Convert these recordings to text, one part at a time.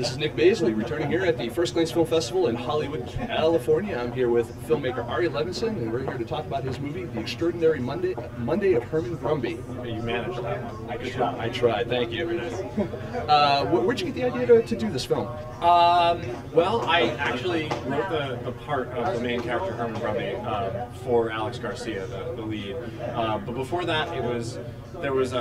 This is Nick Baisley, returning here at the FirstGlance Film Festival in Hollywood, California. I'm here with filmmaker Ari Levinson, and we're here to talk about his movie, The Extraordinary Monday of Herman Brumby. You managed that one. I tried, thank you. Very nice. Where'd you get the idea to do this film? Well, I actually wrote the part of the main character, Herman Brumby, for Alex Garcia, the lead. But before that, there was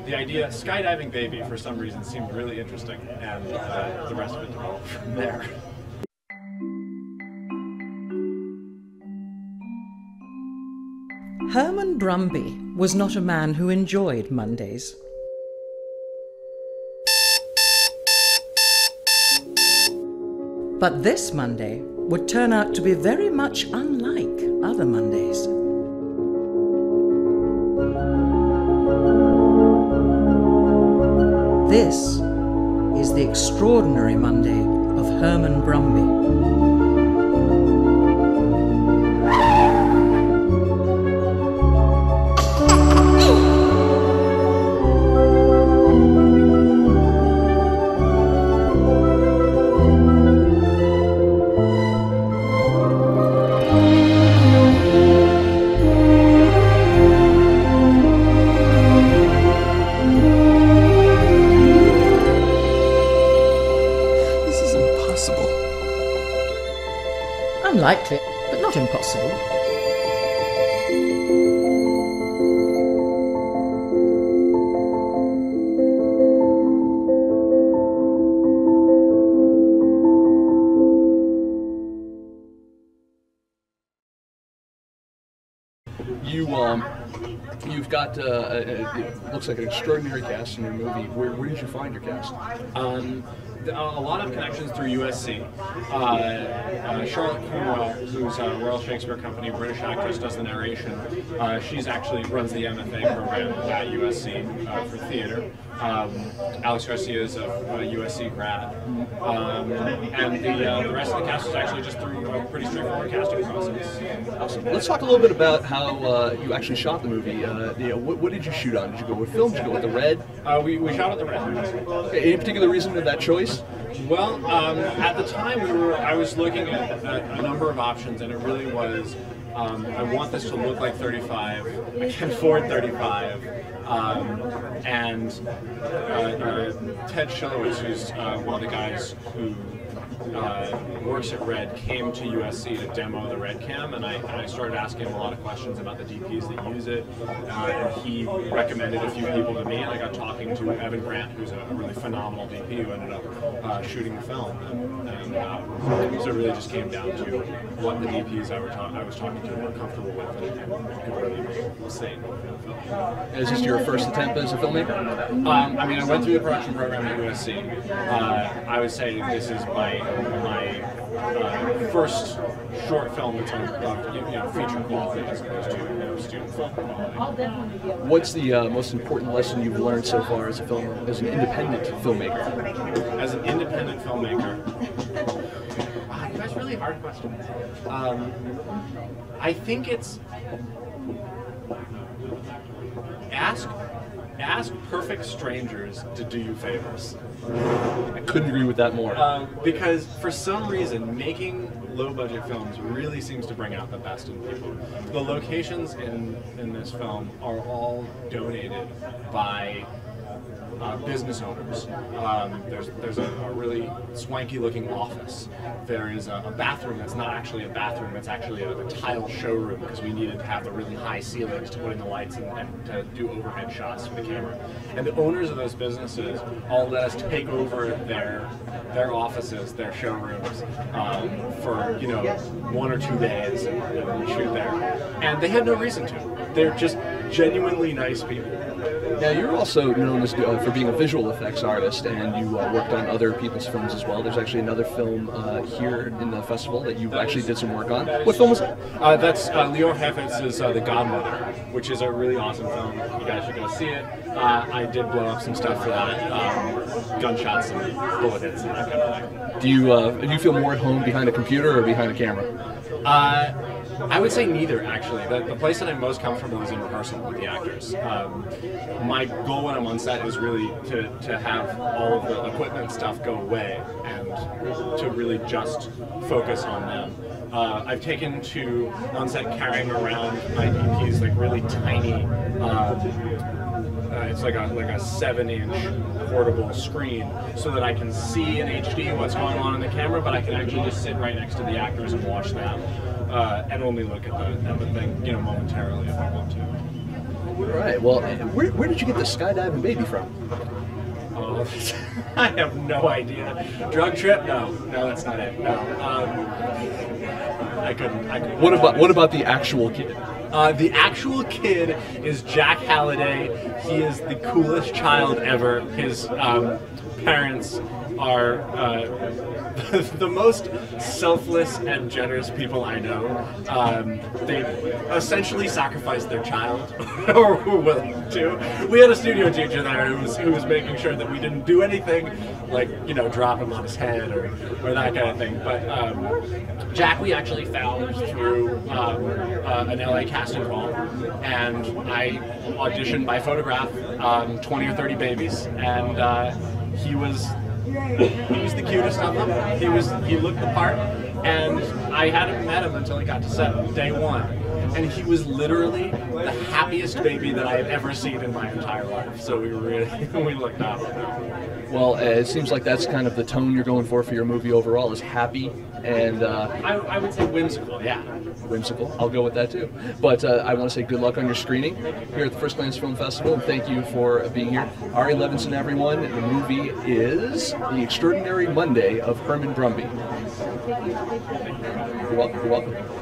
the idea, skydiving baby, for some reason, seemed really interesting, and the rest of it developed from there. Herman Brumby was not a man who enjoyed Mondays. But this Monday would turn out to be very much unlike other Mondays. This is the extraordinary Monday of Herman Brumby. Unlikely, but not impossible. You've got it looks like an extraordinary cast in your movie. Where did you find your cast? A lot of connections through USC. Charlotte Cornwell, who's a Royal Shakespeare Company British actress, does the narration. She's actually runs the MFA program at USC for theater. Alex Garcia is a USC grad. And the rest of the cast is actually just through a pretty straightforward casting process. Awesome. Let's talk a little bit about how you actually shot the movie. What did you shoot on? Did you go with film? Did you go with the red? We shot at the red. Okay, any particular reason for that choice? Well, at the time I was looking at a number of options, and it really was, I want this to look like 35, I can afford 35, and Ted Shilowitz, who's one of the guys who works at Red, came to USC to demo the Red Cam, and I started asking him a lot of questions about the DPs that use it, and he recommended a few people to me, and I got talking to Evan Grant, who's a really phenomenal DP who ended up shooting the film, and so it really just came down to what the DPs I was talking to were comfortable with and could really say. Is this your first attempt as a filmmaker? I mean, I went through the production program at USC. I would say this is my first short film that's on feature quality as opposed to student film quality. What's the most important lesson you've learned so far as an independent filmmaker? As an independent filmmaker, wow, that's really hard questions. I think it's ask perfect strangers to do you favors. I couldn't agree with that more. Because for some reason, making low-budget films really seems to bring out the best in people. The locations in this film are all donated by business owners. There's a really swanky-looking office. There is a bathroom that's not actually a bathroom, it's actually a tile showroom because we needed to have the really high ceilings to put in the lights and to do overhead shots for the camera. And the owners of those businesses all let us take over their offices, their showrooms, for 1 or 2 days and shoot there. And they had no reason to. They're just genuinely nice people. Now, you're also known as for being a visual effects artist, and you worked on other people's films as well. There's actually another film here in the festival that you actually did some work on. What film was that? That's Lior Hefitz's The Godmother, which is a really awesome film. You guys should go see it. I did blow up some stuff for that, gunshots and bullet hits and that kind of thing. Do you feel more at home behind a computer or behind a camera? I would say neither, actually. The place that I'm most comfortable is in rehearsal with the actors. My goal when I'm on set is really to have all of the equipment stuff go away and to really just focus on them. I've taken to on set carrying around my DPs like really tiny. It's like a 7-inch portable screen, so that I can see in HD what's going on in the camera, but I can actually just sit right next to the actors and watch them, and only look at the thing, you know, momentarily if I want to. Right. Well, where did you get the skydiving baby from? Oh, I have no idea. Drug trip? No, that's not it. No. I couldn't. What about the actual kid? The actual kid is Jack Halliday. He is the coolest child ever. His parents are the most selfless and generous people I know. They essentially sacrificed their child, or were willing to. We had a studio teacher there who was making sure that we didn't do anything like, you know, drop him on his head or that kind of thing. But Jack we actually found through an LA casting call, and I auditioned by photograph 20 or 30 babies, and he was the cutest of them. He looked the part, and I hadn't met him until he got to set day one. And he was literally the happiest baby that I had ever seen in my entire life. So we looked up. Well, it seems like that's kind of the tone you're going for your movie overall, is happy and... I would say whimsical, yeah. Whimsical. I'll go with that too. But I want to say good luck on your screening here at the First Glance Film Festival, and thank you for being here. Ari Levinson, everyone. The movie is The Extraordinary Monday of Herman Brumby. You're welcome.